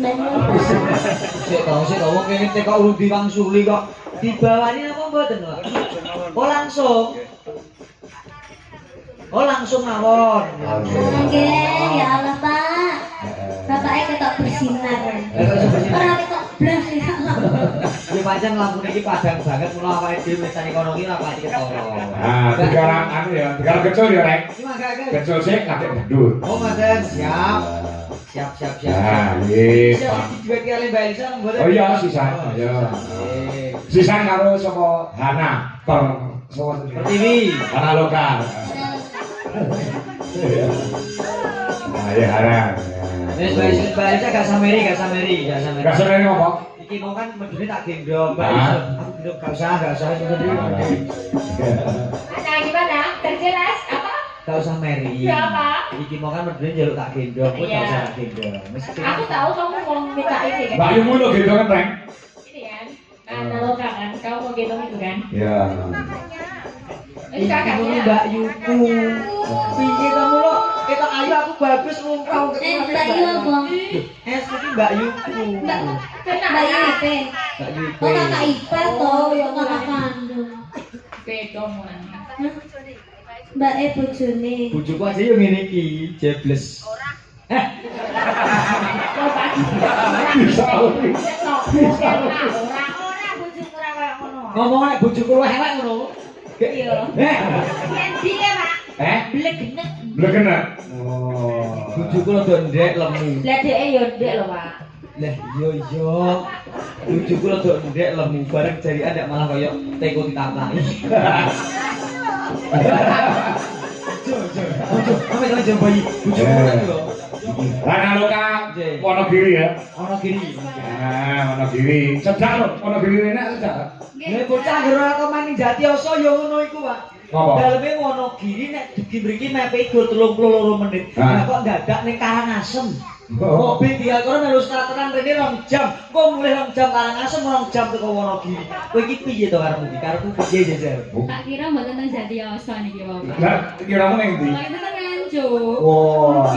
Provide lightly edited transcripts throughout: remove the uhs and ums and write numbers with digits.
Sik to wong kene teko urung diwangsuli kok dibawani apa mboten kok? Oh langsung. Oh langsung mawon. Nggih, ya Allah, Pak. Bapaknya ketok bersinar. Ora ketok blas ya Allah. Ya pancen lampune iki padang banget mula awake dhewe wis kono iki ora pati ketara. Nah, digarang anu ya, digarang kecil ya, Rek. Kecil sik kadek gendut. Oh, Mas, siap. Siap. Nah, nggih. Siap dijual kali Mbak Elisa mboten. Oh iya, sisan. Ya. Sisan karo sapa Hana, sapa Pertiwi. Hana lokal. Nah, ya Hana. Wis Mbak Elisa gak sameri. Gak sameri apa? Iki mau kan medune tak gendong, Mbak Elisa. Aku gendong gak usah medune. Nah, gimana? Terjelas apa? Gak usah meri. Siapa? Iki mau kan medune njaluk tak gendong, kok gak usah tak gendong. Aku tahu kamu mau minta ini kan? Mbak Yumu lo gitu kan, Reng? Ini kan? Analoga kan? Kamu mau gendong itu kan? Iya. Ini kakaknya. Mbak Yuku. Piye kamu lo? Kita ayu aku bagus ngungkau. Mbak Yu apa? Iki Mbak Yuku. Mbak Yupe. Mbak Yuku. Oh kakak ipar toh, ya kakak kandung. Beda mulanya. Mbak bojone. Bojoku aja yo ngene iki, jebles. Kok pagi. Bisa. Ora bojoku ora koyo ngono. Ngomong nek bojoku luwih elek ngono. Iya. Endi ya, Pak? Blek genek. Blegena. Oh. Bojoku rada ndek lemu. Lah dheke yo ndek lho, Pak. Lah yo. Bojoku rada ndek lemu bareng jari ada malah koyo teko ditaplaki. Ojo, sampe jam bayi. Bojoku kan lho. Hana lokal Wonogiri ya. Wonogiri. Nah, Wonogiri. Cedak lho, Wonogiri enak cedak. Nek bocah ora kok maning Jatiasa ya ngono iku, Pak. Apa? Daleme Wonogiri nek dugi mriki mepe iku 32 menit. Lah kok dadak ning Karangasem. Mobil tinggal kono melu starteran rene 2 jam. Kok mulai 2 jam Karangasem 2 jam teko Wonogiri. Kowe iki piye to karepmu iki? Karepmu piye jejer? Tak kira mboten teng Jatiasa niki, Bapak. Lah, kiramu ning ndi? Lah itu kan Nganjuk. Wah.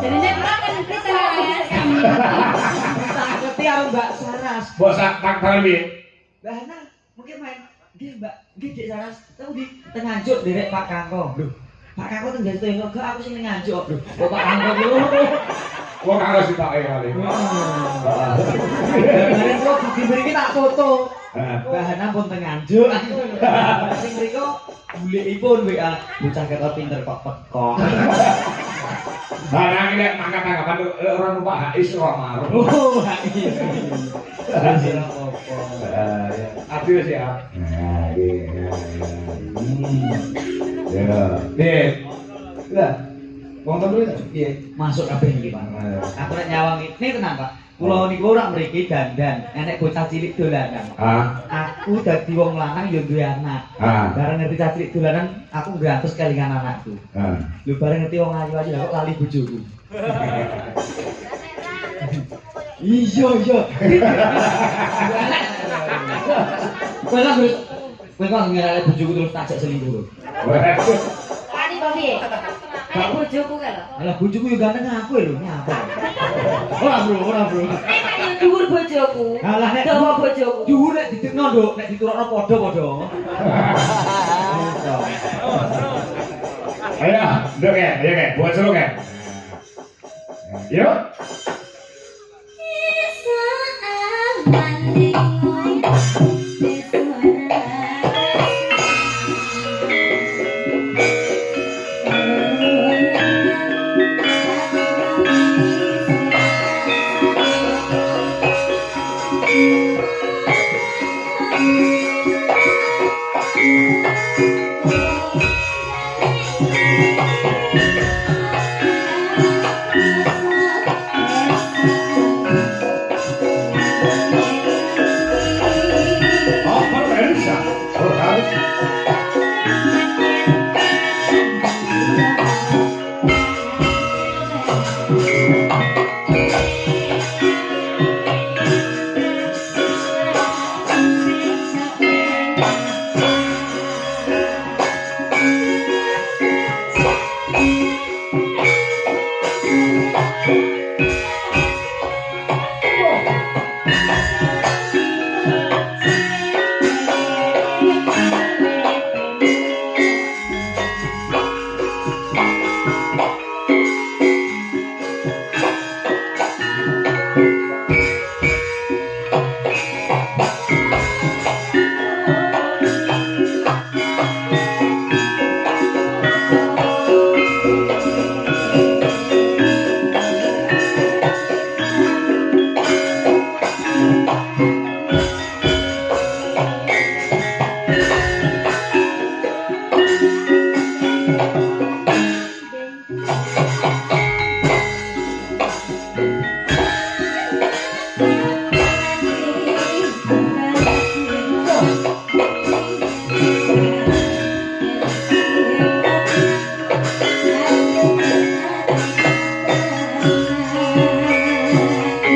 Jadi nek ora kan kita kami. Tak ngerti karo Mbak Saras. Bos tak tangan piye? Mbak Hana, mungkin main. Nggih, Mbak. Nggih, Dik Saras. Tahu di teng Nganjuk derek Pak Kangko. Lho, Pak Kangko teng Jati enggak aku sing ning Nganjuk, Bro. Kok Pak Kangko lho. Wong harus ditake kali. Kemarin kok dugi mriki tak foto. Mbak Hana pun teng Nganjuk. Sing mriko bulikipun WA bocah ketok pinter kok teko. Nah, nang nek mangkat-mangkapan ora numpak Hais ora marung. Oh, ini. Ora apa-apa. Ya. Abi wis ya. Nah, iya. Ya. Dek. Lah. Wong telu piye? Masuk kabeh iki, Pak. Aku nek nyawang ini tenang, Pak. Kula niku ora mriki dandan, enek bocah cilik dolanan. Aku dadi wong lanang ya duwe anak. Bareng ngerti cah cilik dolanan, aku ngrantes kelingan anakku. Lho bareng ngerti wong ayu-ayu kok lali bojoku. Iya. Kowe kok ngerale bojoku terus tajak selingkuh. Ani kok piye? Kak bojoku ka lho. Alah bojoku yo ganteng aku lho, nyapa. Ora, bro. Nek yo dhuwur bojoku. Alah nek dawa bojoku. dhuwur nek ditekno, Nduk, nek diturokno padha-padha. Ayo, nduk ya, bocor ya. Yuk.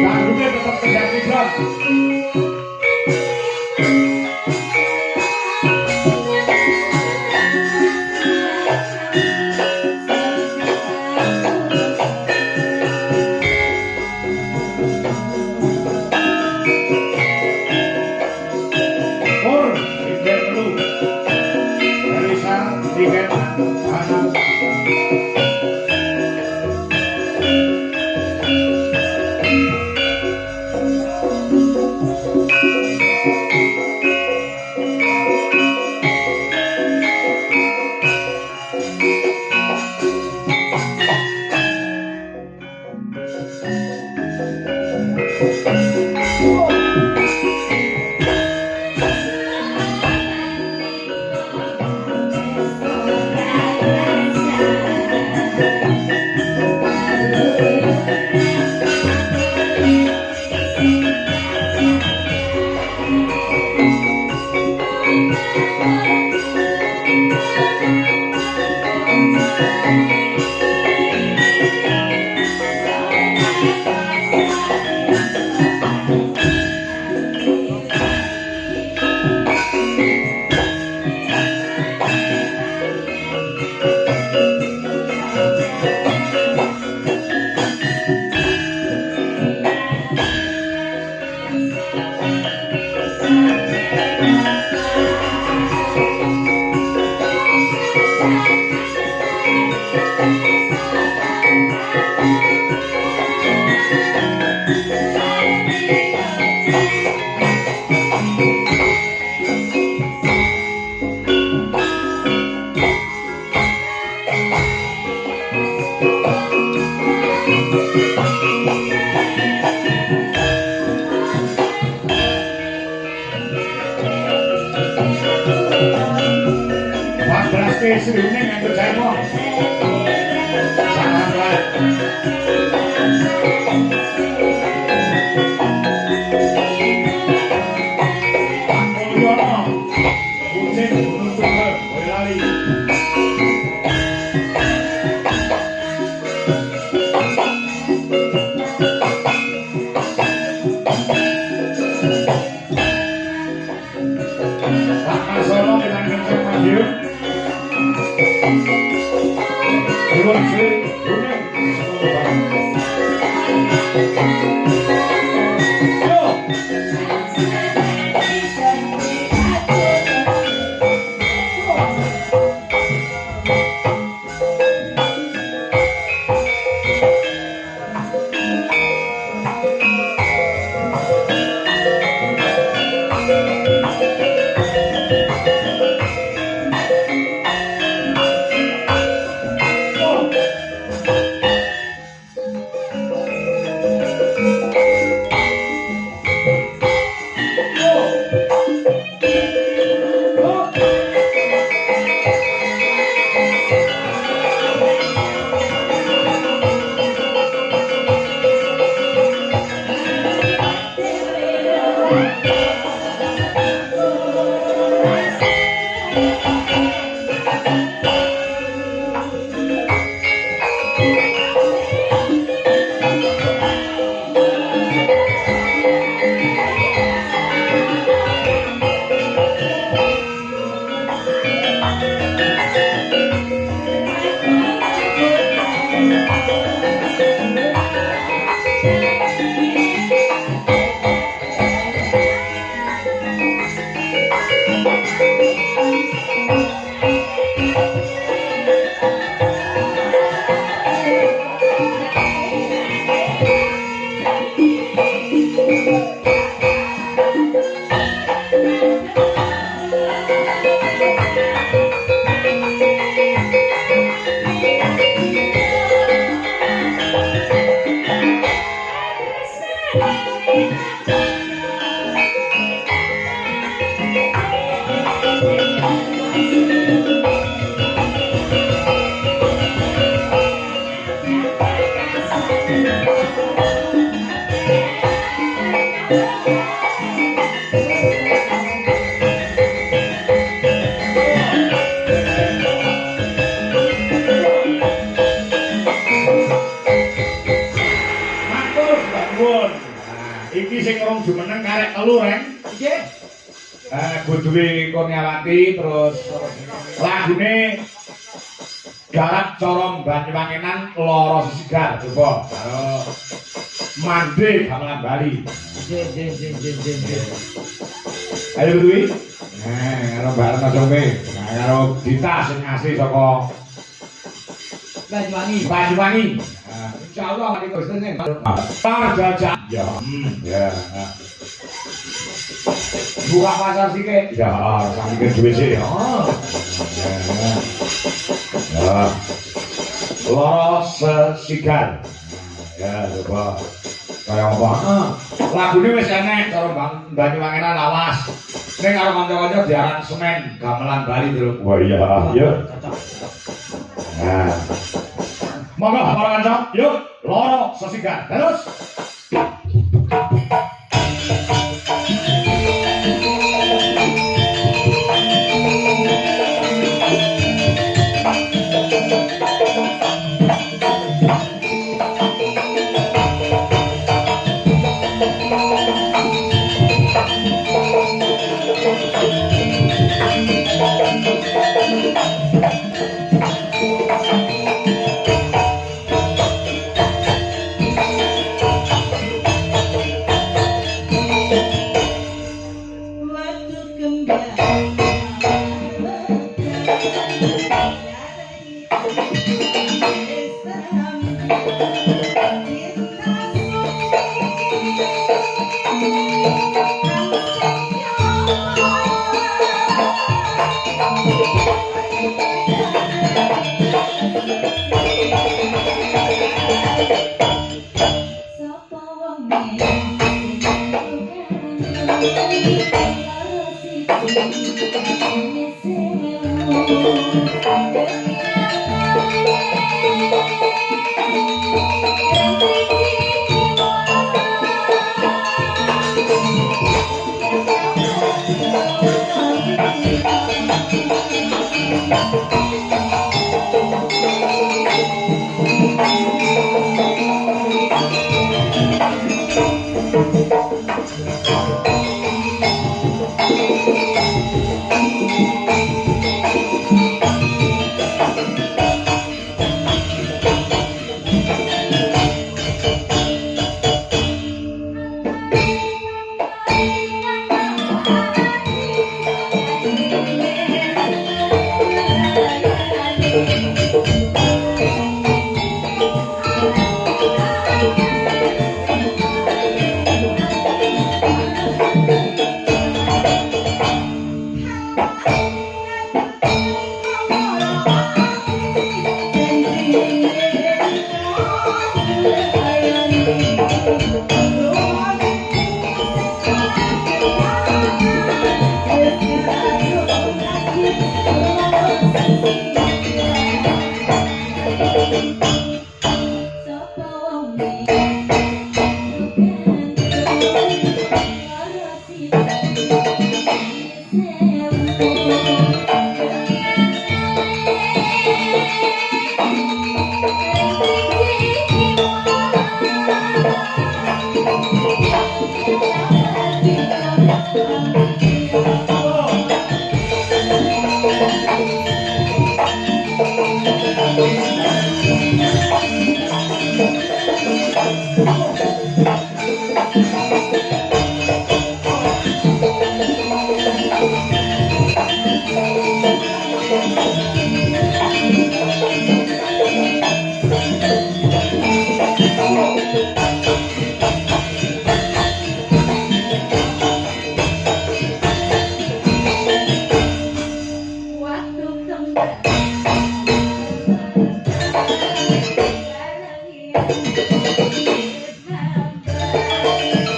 Tanggungnya tetap tegak Bron. iki sing rong jumeneng karek telu reng. Nggih. Budwi Kurniawati terus lagune Garap Corong Banyuwangenan Loro Sisigar coba karo Mande Gamelan Bali. Ayo Budwi. Karo Mbak Retno Jombe, karo Dita sing asli saka Banyuwangi. Insyaallah nanti Kristen Parjajah. Ya. Buka pasar sike. Ya, sampe duwe sik ya. Ya. Loro Sisigar. Ya, coba. Kaya apa? Lagune wis enek karo Banyuwangenan lawas. Ning karo kanca-kanca diaran semen gamelan Bali terus. Wah iya, ya. Nah. Monggo para kanca, yuk Loro Sisigar. Terus.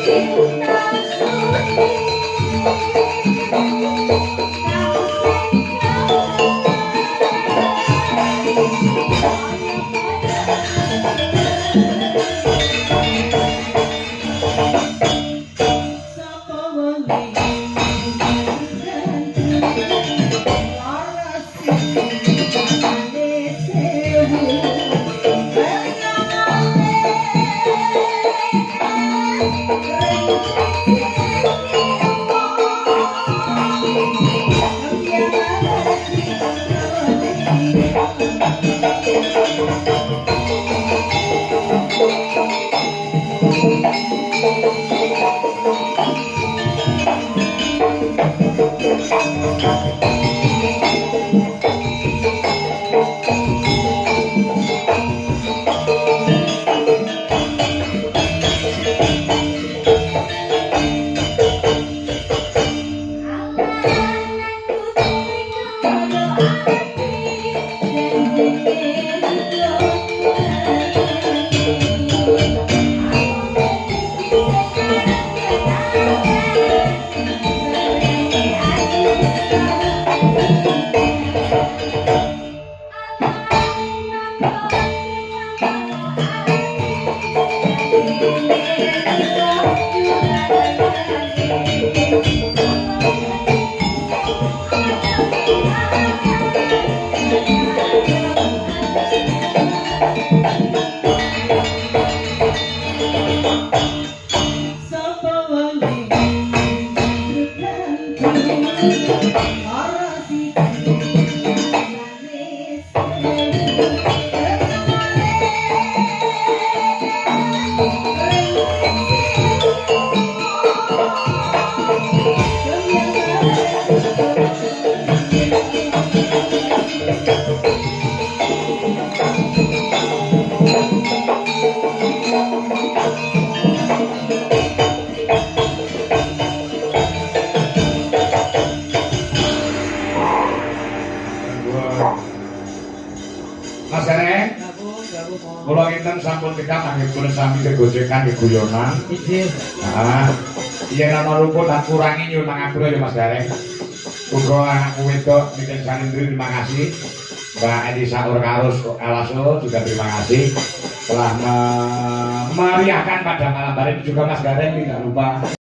Thank you. Mas Dereng, kula kinten sampun tekap nggih pun sami kegojekan keguyonan. Nggih. Nah, yen ana ruput tak kurangi nyuwun pangapura ya Mas Dereng. Uga anakku wedok Niken Sanindri terima kasih. Mbak Elisa Urkarus Alaso juga terima kasih telah memeriahkan pada malam hari ini juga Mas Dereng tidak lupa